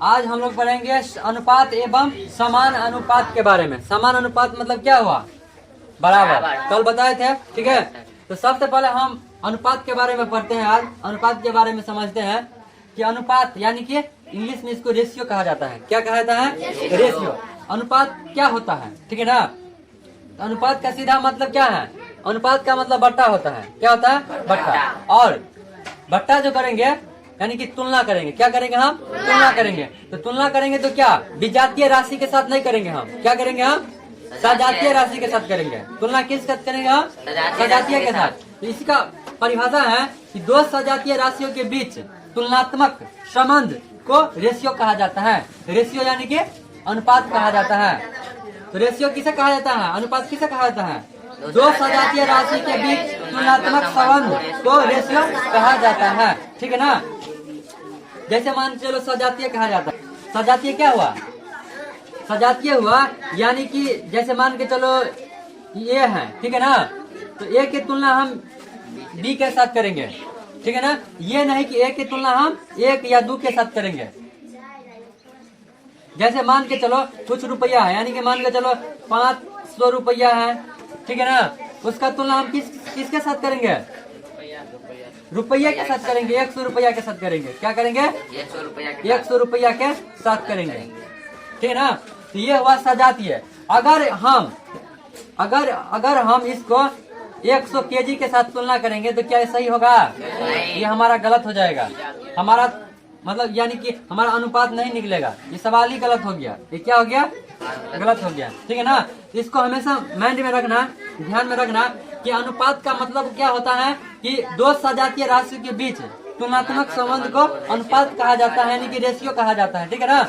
आज हम लोग पढ़ेंगे अनुपात एवं समान अनुपात के बारे में। समान अनुपात मतलब क्या हुआ? बराबर। कल बताए थे, ठीक है। तो सबसे पहले हम अनुपात के बारे में पढ़ते हैं। आज अनुपात के बारे में समझते हैं कि अनुपात यानी कि इंग्लिश में इसको रेशियो कहा जाता है। क्या कहा जाता है? रेशियो। अनुपात क्या होता है, ठीक है ना। तो अनुपात का सीधा मतलब क्या है? अनुपात का मतलब बट्टा होता है। क्या होता है? बट्टा। और बट्टा जो करेंगे यानी कि तुलना करेंगे। क्या करेंगे हम? तुलना करेंगे। तो तुलना करेंगे तो क्या विजातीय राशि के साथ नहीं करेंगे हम। क्या करेंगे हम? सजातीय राशि के साथ करेंगे। तुलना किस साथ करेंगे हम? सजातीय के साथ। तो इसका परिभाषा है कि दो सजातीय राशियों के बीच तुलनात्मक संबंध को रेशियो कहा जाता है। रेशियो यानी कि अनुपात कहा जाता है। तो रेशियो किसे कहा जाता है? अनुपात किसे कहा जाता है? दो सजातीय राशि के बीच तुलनात्मक संबंध को रेशियो कहा जाता है, ठीक है ना। जैसे मान चलो सजातीय कहा जाता है। सजातीय क्या हुआ? सजातीय हुआ यानी कि जैसे मान के चलो ये है, ठीक है ना। तो ए की तुलना हम बी के साथ करेंगे, ठीक है ना। ये नहीं कि ए की तुलना हम एक या दो के साथ करेंगे। जैसे मान के चलो कुछ रुपया है, यानी कि मान के चलो 500 रुपया है, ठीक है ना। उसका तुलना हम किसके साथ करेंगे? रुपया के साथ करेंगे। 100 रुपया के साथ करेंगे। क्या करेंगे? 100 रुपया के साथ करेंगे, ठीक है ना। तो ये हुआ सजातीय। अगर हम इसको 100 केजी के साथ तुलना करेंगे तो क्या सही होगा? ये हमारा गलत हो जाएगा। हमारा मतलब यानी कि हमारा अनुपात नहीं निकलेगा। ये सवाल ही गलत हो गया। ये क्या हो गया? गलत हो गया, ठीक है ना। इसको हमेशा माइंड में रखना, ध्यान में रखना कि अनुपात का मतलब क्या होता है कि दो सजातीय राशियों के बीच तुलनात्मक संबंध को अनुपात कहा जाता है, यानी कि रेशियो कहा जाता है, ठीक है ना।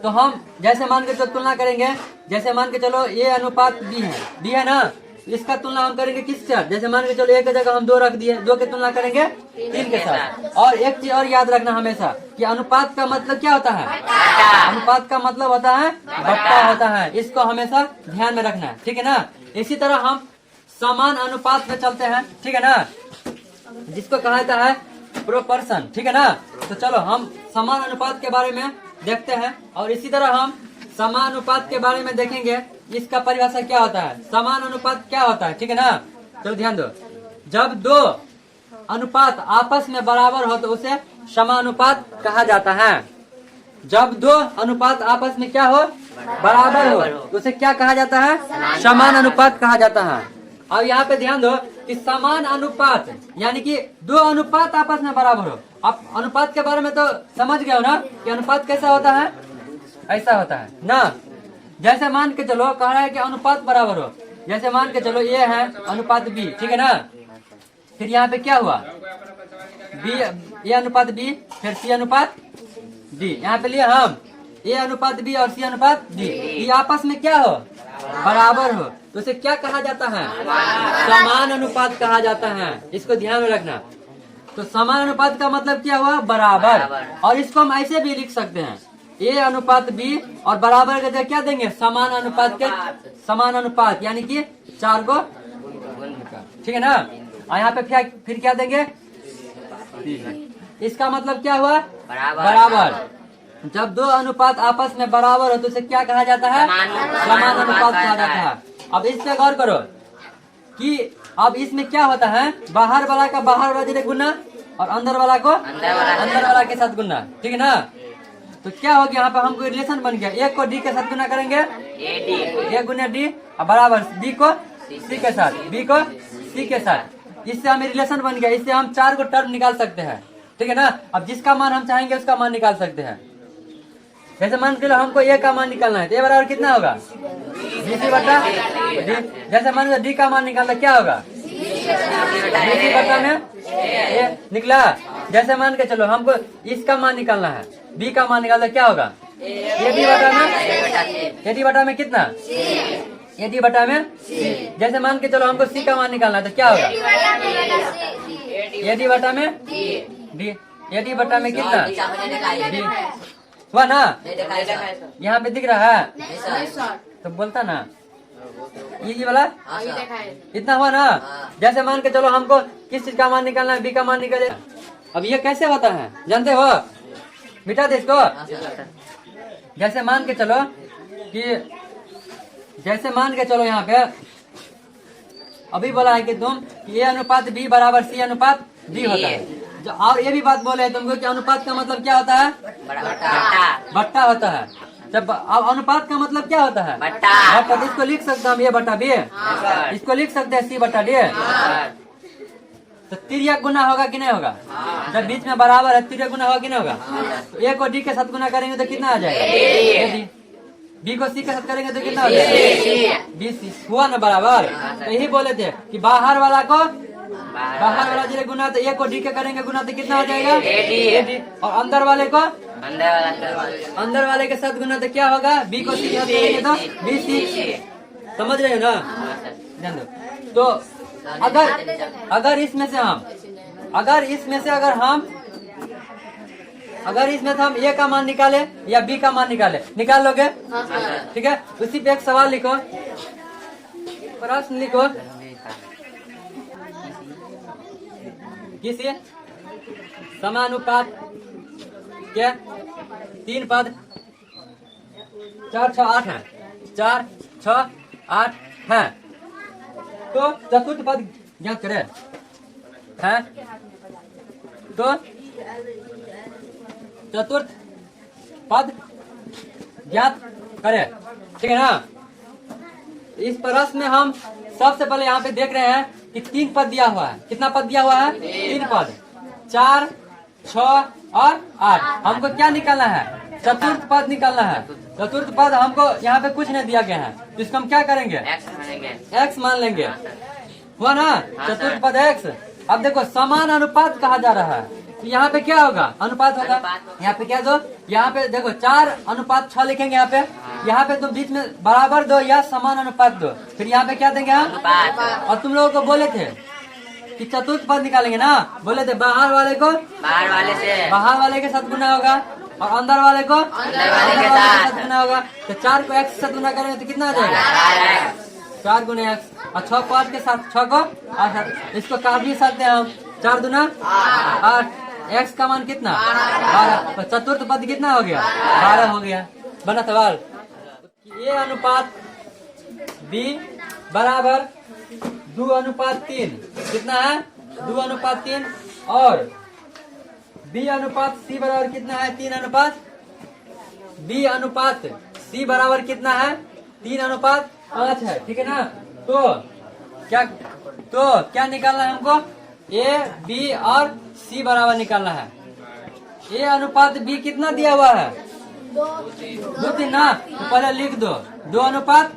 तो हम जैसे मान के चलो तुलना करेंगे, जैसे मान के चलो ए अनुपात बी है ना। इसका तुलना हम करेंगे किसके साथ? जैसे मान के चलो एक जगह हम 2 रख दिए, 2 की तुलना करेंगे 3 के साथ। और एक चीज और याद रखना हमेशा कि अनुपात का मतलब क्या होता है? अनुपात का मतलब होता है बट्टा होता है। इसको हमेशा ध्यान में रखना है, ठीक है ना। इसी तरह हम समान अनुपात में चलते हैं, ठीक है ना, जिसको कहा जाता है प्रोपोर्शन, ठीक है ना। तो चलो हम समान अनुपात के बारे में देखते हैं और इसी तरह हम समान अनुपात के बारे में देखेंगे। इसका परिभाषा क्या होता है? समान अनुपात क्या होता है, ठीक है ना। चलो ध्यान दो। जब दो अनुपात आपस में बराबर हो तो उसे समानुपात कहा जाता है। जब दो अनुपात आपस में क्या हो? बराबर हो तो उसे क्या कहा जाता है? समान अनुपात कहा जाता है। अब यहाँ पे ध्यान दो कि समान अनुपात यानी कि दो अनुपात आपस में बराबर हो। अब अनुपात के बारे में तो समझ गए हो ना कि अनुपात कैसा होता है? ऐसा होता है ना। जैसे मान के चलो कह रहा है कि अनुपात बराबर हो। जैसे मान के चलो ये है अनुपात बी, ठीक है ना। फिर यहाँ पे क्या हुआ? बी ए अनुपात बी, फिर सी अनुपात डी। यहाँ पे लिए हम ए अनुपात बी और सी अनुपात डी। ये आपस में क्या हो? बराबर हो तो उसे क्या कहा जाता है? समान अनुपात कहा जाता है। इसको ध्यान में रखना। तो समान अनुपात का मतलब क्या हुआ? बराबर। और इसको हम ऐसे भी लिख सकते हैं ए अनुपात बी और बराबर का जगह क्या देंगे? समान अनुपात के समान अनुपात यानी कि 4 गो, ठीक है ना। और यहाँ पे फिर क्या देंगे? इसका मतलब क्या हुआ? बराबर। जब दो अनुपात आपस में बराबर हो तो उसे क्या कहा जाता है? समान अनुपात कहा जाता है। अब इस पे गौर करो कि अब इसमें क्या होता है? बाहर वाला का बाहर वाला जगह गुना और अंदर वाला को अंदर वाला के साथ गुना, ठीक है ना। तो क्या हो गया? यहाँ पे हमको रिलेशन बन गया। एक को डी के साथ गुना करेंगे, ए गुना डी, और बराबर बी को सी के साथ, बी को सी के साथ। इससे हमें रिलेशन बन गया। इससे हम 4 को टर्म निकाल सकते हैं, ठीक है ना। अब जिसका मान हम चाहेंगे उसका मान निकाल सकते हैं। जैसे मान के लो हमको ए का मान निकालना है तो ए बराबर कितना होगा? बी सी बटा डी। जैसे मान लो डी का मान निकालना क्या होगा? बी सी बटा में ए निकला। जैसे मान के चलो हमको इसका मान निकालना है, बी का मान निकालना क्या होगा? ए डी बटा में, ए डी बटा में कितना? ए डी बटा में सी। जैसे मान के चलो हमको सी का मान निकालना है तो क्या होगा? ए डी बटा में डी। ए डी बटा में कितना? डी हुआ ना। यहाँ पे दिख रहा है तो बोलता ना ये वाला इतना हुआ ना। जैसे मान के चलो हमको किस चीज का मान निकालना है? बी का मान निकाले। अब ये कैसे होता है जानते हो? मिटा दे इसको। जैसे मान के चलो कि यहाँ पे अभी बोला है कि तुम ए अनुपात बी बराबर सी अनुपात डी होता है। और ये भी बात बोले है तुमको कि अनुपात का मतलब क्या होता है? बट्टा होता है। जब अब अनुपात का मतलब क्या होता है? बट्टा। तो इसको लिख सकते हैं हम ए बट्टा बी, इसको लिख सकते हैं सी बट्टा डी। तो तिर्यक गुना होगा कि नहीं होगा? जब बीच में बराबर है तिर्यक गुना होगा कि नहीं होगा? तो ए को डी के साथ गुना करेंगे तो कितना आ जाएगा? बी को सी के साथ करेंगे तो कितना हो जाएगा? बी सी हुआ ना बराबर। तो यही बोले थे कि बाहर वाला जिले गुना तो ए को डी के करेंगे गुना तो कितना हो जाएगा? और अंदर वाले को अंदर वाले के साथ गुना तो क्या होगा? बी को सी के साथ करेंगे तो बी सी। समझ रहे हो ना? ध्यान दो। तो अगर इसमें से हम ए का मान निकाले या बी का मान निकाल लोगे? ठीक है। उसी पे एक सवाल लिखो, प्रश्न लिखो। किसी समानुपात के 3 पद 4, 6, 8 है, 4, 6, 8 है। तो चतुर्थ पद ज्ञात करे है। तो चतुर्थ पद ज्ञात करे, ठीक है ना? इस प्रश्न में हम सबसे पहले यहाँ पे देख रहे हैं कि 3 पद दिया हुआ है। कितना पद दिया हुआ है? 3 पद, 4, 6 और 8। हमको क्या निकालना है? चतुर्थ पद निकालना है। चतुर्थ पद हमको यहाँ पे कुछ नहीं दिया गया है, तो इसको हम क्या करेंगे? x मान लेंगे। हुआ ना? चतुर्थ पद x। अब देखो समान अनुपात कहा जा रहा है, तो यहाँ पे क्या होगा? अनुपात होगा। यहाँ पे क्या दो? यहाँ पे देखो 4:6 लिखेंगे। यहाँ पे तुम बीच में बराबर दो या समान अनुपात दो। फिर यहाँ पे क्या देंगे हम? और तुम लोगों को बोले थे कि चतुर्थ पद निकालेंगे ना? बोले थे बाहर वाले के साथ गुना होगा और अंदर वाले के साथ गुना होगा। तो 4 को x के साथ गुना करेंगे तो कितना आ जाएगा? 4 गुना x। और 6 को 8 के साथ 6 को 8। इसको काट भी सकते हैं हम। 4 दूना 8। x का मान कितना? 12। तो चतुर्थ पद कितना हो गया? 12 हो गया। बना सवाल। ए अनुपात बी बराबर 2:3। कितना है? 2:3। और बी अनुपात सी बराबर कितना है? 3:5। बी अनुपात सी बराबर कितना है? 3:5 है, ठीक है ना? तो क्या निकालना है हमको? ए बी और सी बराबर निकालना है। ए अनुपात बी कितना दिया हुआ है? 2:3 ना? तो पहले लिख दो 2:3।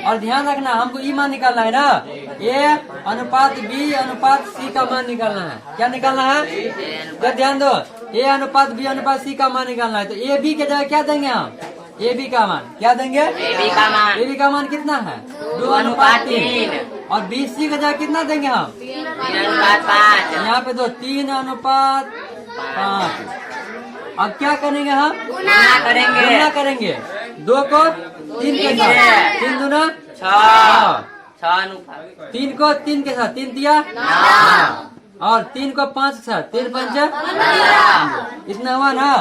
और ध्यान रखना हमको ई मान निकालना है ना? ए अनुपात बी अनुपात सी का मान निकालना है। क्या निकालना है? तो ध्यान दो, ए अनुपात बी अनुपात सी का मान निकालना है। तो ए बी के जगह क्या देंगे हम? ए बी का मान क्या देंगे? ए बी का मान कितना है? 2:3। और बी सी का जगह कितना देंगे हम? 3:5। यहाँ पे 3:5। अब क्या करेंगे हम? गुना करेंगे 2 को 3 के साथ। 3 दूना 6। 3 को 3 के साथ 3 दिया 9। और 3 को 5 के साथ 3 5 इतना हुआ ना?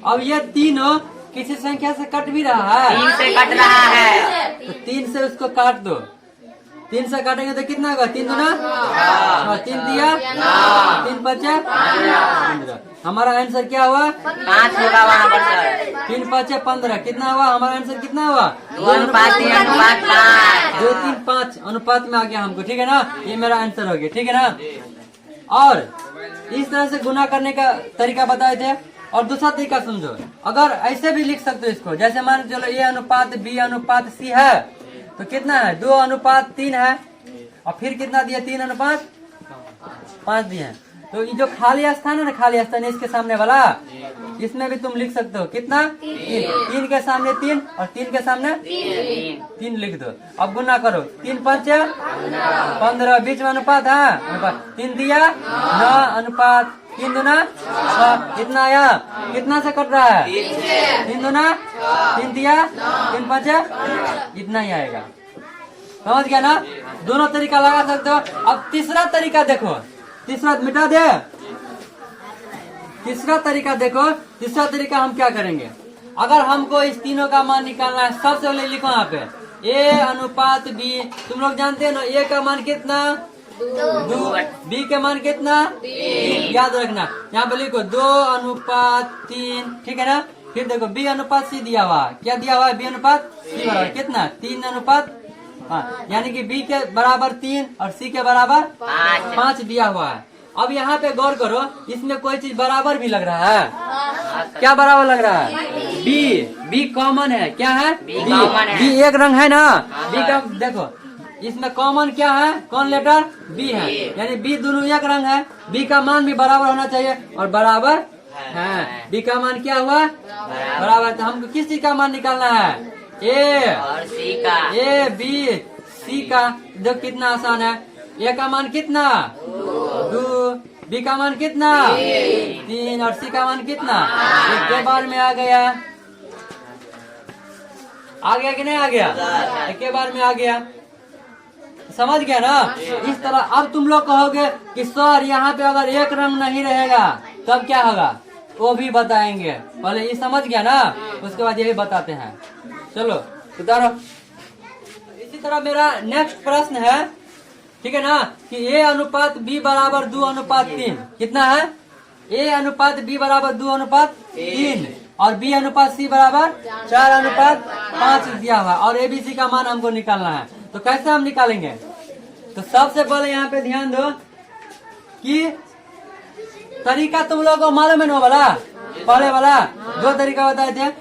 अब ये तीनों किसी संख्या से कट भी रहा है? 3 से कट रहा है। तो 3 से उसको काट दो। 3 से काटेंगे तो कितना होगा? 3 दूना 3 दिया 3 5 15। हमारा आंसर क्या हुआ? 5 होगा वहाँ पर सर। 3 5 15 कितना हुआ? हमारा आंसर कितना हुआ? 2:3:5 अनुपात में आ गया हमको, ठीक है ना? ये मेरा आंसर हो गया, ठीक है ना? और इस तरह से गुना करने का तरीका बताए थे। और दूसरा तरीका समझो, अगर ऐसे भी लिख सकते हो इसको, जैसे मान चलो ए अनुपात बी अनुपात सी है, तो कितना है? 2:3 है। और फिर कितना दिया? 3:5 दिए। तो ये जो खाली स्थान है ना, खाली स्थान इसके सामने वाला, इसमें भी तुम लिख सकते हो। कितना? 3 के सामने 3 और 3 के सामने 3 लिख दो। अब गुना करो। 3 5 15। बीच में अनुपात है, अनुपात 3 दिया 9 अनुपात 3 दूना 6। कितना आया? कितना से कट रहा है? 3 दूना 3 दिया 3 5 इतना ही आएगा। समझ गया ना? दोनों तरीका लगा सकते हो। अब तीसरा तरीका देखो, तीसरा मिटा दे। तीसरा तरीका देखो, तीसरा तरीका हम क्या करेंगे, अगर हमको इस तीनों का मान निकालना है, सबसे पहले लिखो यहाँ पे A अनुपात B। तुम लोग जानते हैं ना A का मान कितना, 2, B के मान कितना, 3। याद रखना, यहाँ पे लिखो 2 अनुपात 3, ठीक है ना। फिर देखो B अनुपात C दिया हुआ, क्या दिया हुआ है, B अनुपात C बराबर कितना, 3 अनुपात, हाँ, यानी कि B के बराबर 3 और C के बराबर 5 दिया हुआ है। अब यहाँ पे गौर करो, इसमें कोई चीज बराबर भी लग रहा है, क्या बराबर लग रहा है, बी कॉमन है, क्या है, बी एक रंग है ना, बी का देखो इसमें कॉमन क्या है, कौन लेटर, बी है, यानी बी दोनों एक रंग है, बी का मान भी बराबर होना चाहिए और बराबर है। बी का मान क्या हुआ, बराबर। तो हमको किस चीज का मान निकालना है, ए और सी का, ए बी सी का। देखो कितना आसान है, ए का मान कितना, 2, बी का मान कितना, 3 और सी का मान कितना, एक के बार में आ गया कि नहीं आ गया, एक के बार में आ गया, समझ गया ना। इस तरह अब तुम लोग कहोगे कि सर यहाँ पे अगर एक रंग नहीं रहेगा तब क्या होगा, वो भी बताएंगे, पहले ये समझ गया ना, उसके बाद ये भी बताते हैं। चलो उतारो। इसी तरह मेरा नेक्स्ट प्रश्न है, ठीक है ना, कि A अनुपात B बराबर 2 अनुपात 3 कितना है, A अनुपात B बराबर 2 अनुपात 3 और B अनुपात C बराबर 4 अनुपात 5 दिया हुआ और ABC का मान हमको निकालना है। तो कैसे हम निकालेंगे, तो सबसे पहले यहाँ पे ध्यान दो कि तरीका तुम लोगों को मालूम है ना, वाला पहले वाला 2 तरीका बताए थे।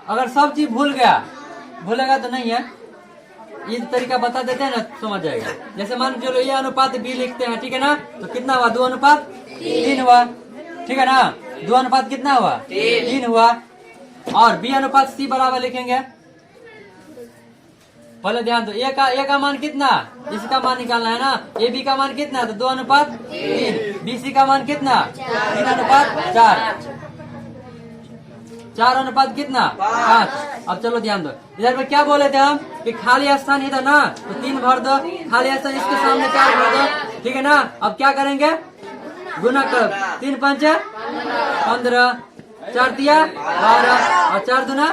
अगर सब चीज भूलेगा तो नहीं है, ये तरीका बता देते हैं ना, समझ जाएगा। जैसे मान चलो ये अनुपात B लिखते हैं, ठीक है ना, तो कितना हुआ, 2 अनुपात 3 हुआ, ठीक है ना, 2 अनुपात कितना हुआ, 3 हुआ। और B अनुपात C बराबर लिखेंगे, पहले ध्यान दो, ए का मान कितना, इसका मान निकालना है ना, ए बी का मान कितना, तो 2 अनुपात 3, बी सी का मान कितना, 3 अनुपात 4 अनुपात कितना, 5। अब चलो ध्यान दो, इधर पे क्या बोले थे हम कि खाली स्थान इधर ना, तो 3 भर दो, खाली स्थान इसके सामने 4 भर दो, ठीक है ना। अब क्या करेंगे, गुना करो, 3 5 15, 4 दिया 12 और 4 दूना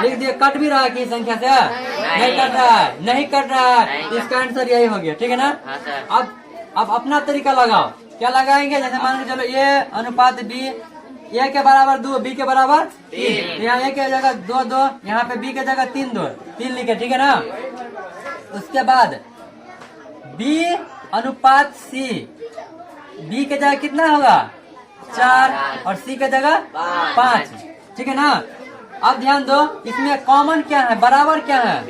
लिख दिया। कट भी रहा है कि संख्या से, नहीं कट रहा है, नहीं कट रहा है, इसका आंसर यही हो गया, ठीक है ना। अब अपना तरीका लगाओ, क्या लगाएंगे, जैसे मान के चलो ए अनुपात बी, ए के बराबर 2, बी के बराबर 3, यहाँ ए के जगह 2 2, यहाँ पे बी के जगह 3 2, 3 लिखे, ठीक है ना। उसके बाद बी अनुपात सी, बी के जगह कितना होगा, 4 और सी के जगह 5, ठीक है ना। अब ध्यान दो, इसमें कॉमन क्या है, बराबर क्या है,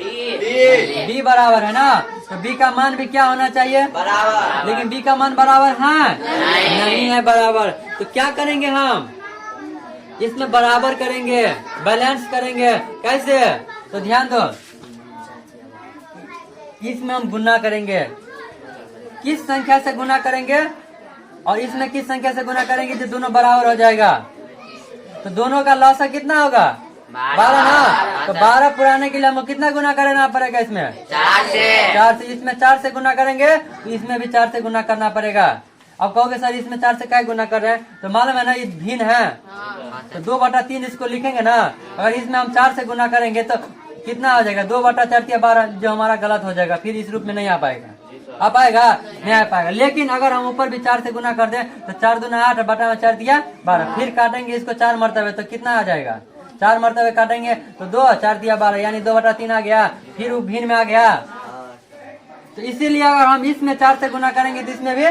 बी बराबर है ना, तो बी का मान भी क्या होना चाहिए, बराबर। लेकिन बी का मान बराबर है नहीं है बराबर, तो क्या करेंगे हम, इसमें बराबर करेंगे, बैलेंस करेंगे, कैसे, तो ध्यान दो, इसमें हम गुना करेंगे, किस संख्या से गुना करेंगे और इसमें किस संख्या से गुना करेंगे जो दोनों बराबर हो जाएगा, तो दोनों का लॉसा कितना होगा, 12 ना, तो 12 पुराने के लिए हमको कितना गुना करना पड़ेगा, इसमें 4 से, इसमें 4 से गुना करेंगे तो इसमें भी 4 से गुना करना पड़ेगा। अब कहोगे सर इसमें 4 से क्या गुना कर रहे हैं, तो मालूम है ना ये भिन्न है, तो 2/3 इसको लिखेंगे ना, अगर इसमें हम 4 से गुना करेंगे तो कितना हो जाएगा, 2/4 12, जो हमारा गलत हो जाएगा, फिर इस रूप में नहीं आ पाएगा, आ पाएगा, नहीं आ पाएगा। लेकिन अगर हम ऊपर भी 4 से गुना कर दें तो 4 दूना 8 बटा में 4 दिया 12, फिर काटेंगे इसको 4 मरतबे तो कितना आ जाएगा, 4 मरतबे काटेंगे तो 2, 4 दिया 12, यानी 2/3 आ गया, फिर वो भिन्न में आ गया। तो इसीलिए अगर हम इसमें 4 से गुना करेंगे तो इसमें भी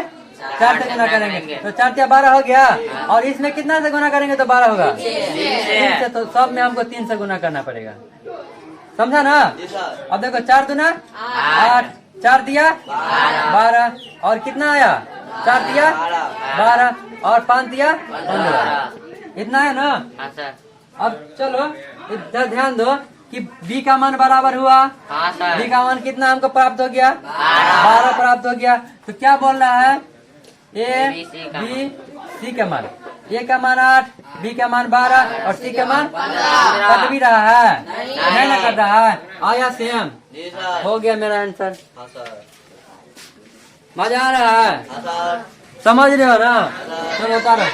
4 से गुना करेंगे, तो 4 दिया 12 हो गया, और इसमें कितना से गुना करेंगे तो 12 होगा, 3 से, तो सब में हमको 3 से गुना करना पड़ेगा, समझा ना। अब देखो 4 दूना 8, 4 दिया 12 और कितना आया, 4 दिया 12 और 5 दिया 15, इतना है ना। अब चलो इधर ध्यान दो कि B का मान बराबर हुआ, B का मान कितना हमको प्राप्त हो गया, 12 प्राप्त हो गया। तो क्या बोल रहा है, A B C का मान, A का मान 8, B का मान 12 और C का मान कट भी रहा है, नहीं ना कट रहा है, आया सेम, हो गया मेरा आंसर। मजा आ रहा है, समझ रहे हो ना, चलो उतारो।